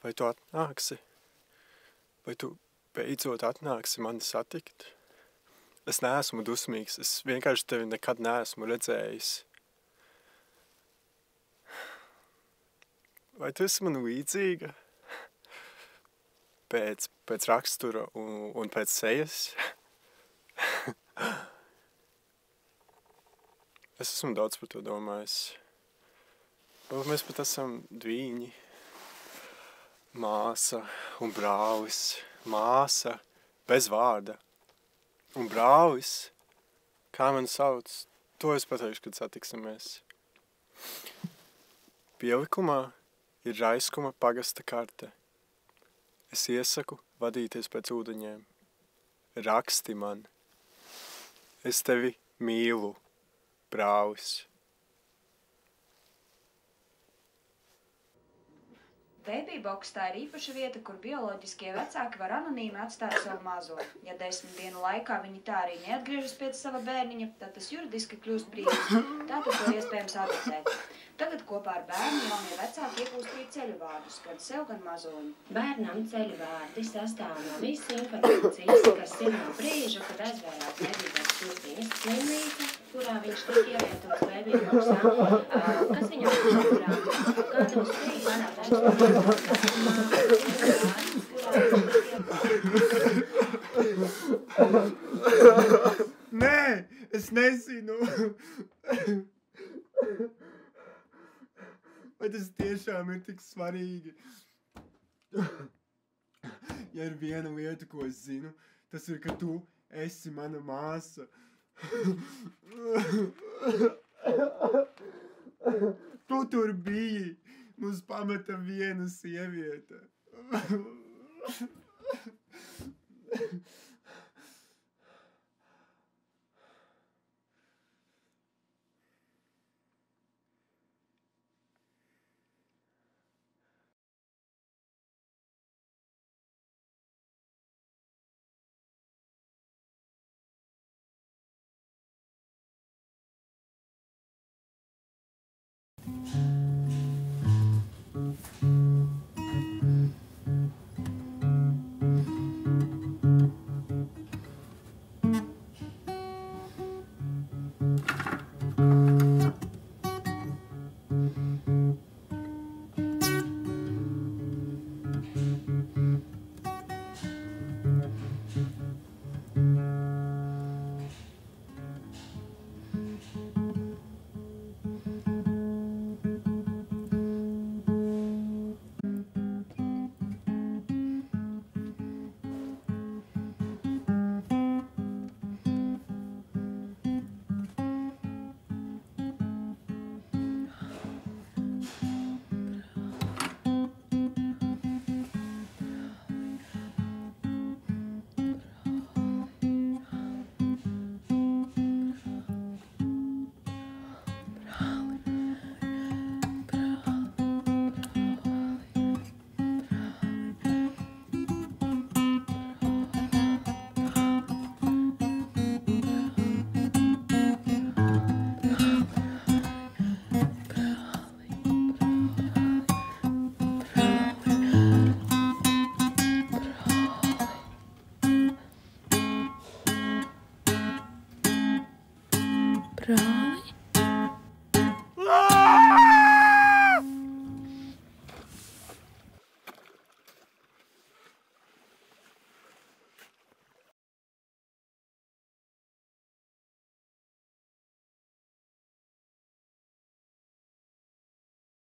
Vai tu atnāksi? Vai tu beidzot atnāksi mani satikt? Es neesmu dusmīgs, es vienkārši tevi nekad neesmu redzējis. Vai tu esi man līdzīga? Pēc rakstura un pēc sejas? Es esmu daudz par to domājis. Varbūt mēs pat esam dvīņi. Māsa un brālis. Māsa bez vārda. Un brālis, kā man sauc, to es pateikšu, kad satiksimies. Pielikumā ir Raiskuma pagasta karte. Es iesaku vadīties pēc ūdeņiem. Raksti man. Es tevi mīlu, brālis. Babyboks tā ir īpaša vieta, kur bioloģiskie vecāki var anonīmi atstāt savu mazo. Ja 10 dienu laikā viņi tā arī neatgriežas pēc sava bērniņa, tad tas juridiski kļūst brīvs. Tātad to iespējams adoptēt. Tagad kopā ar bērnu jaunie vecāki iegūst arī ceļu vārdus, gan sev, gan mazoņu. Bērnam ceļu vārdi sastāv no visas informācijas, kas ir no brīža, kad aizvērās Babyboks Turpīnas slimnīca, kurā viņš tika ievietots Babyboksā, kas viņam kurā, kāda uz Nē, es nezinu. Vai tas tiešām ir tik svarīgi? Ja ir viena lieta, ko es zinu, tas ir, ka tu esi mana māsa. Tu tur biji. Mums pameta viena sieviete.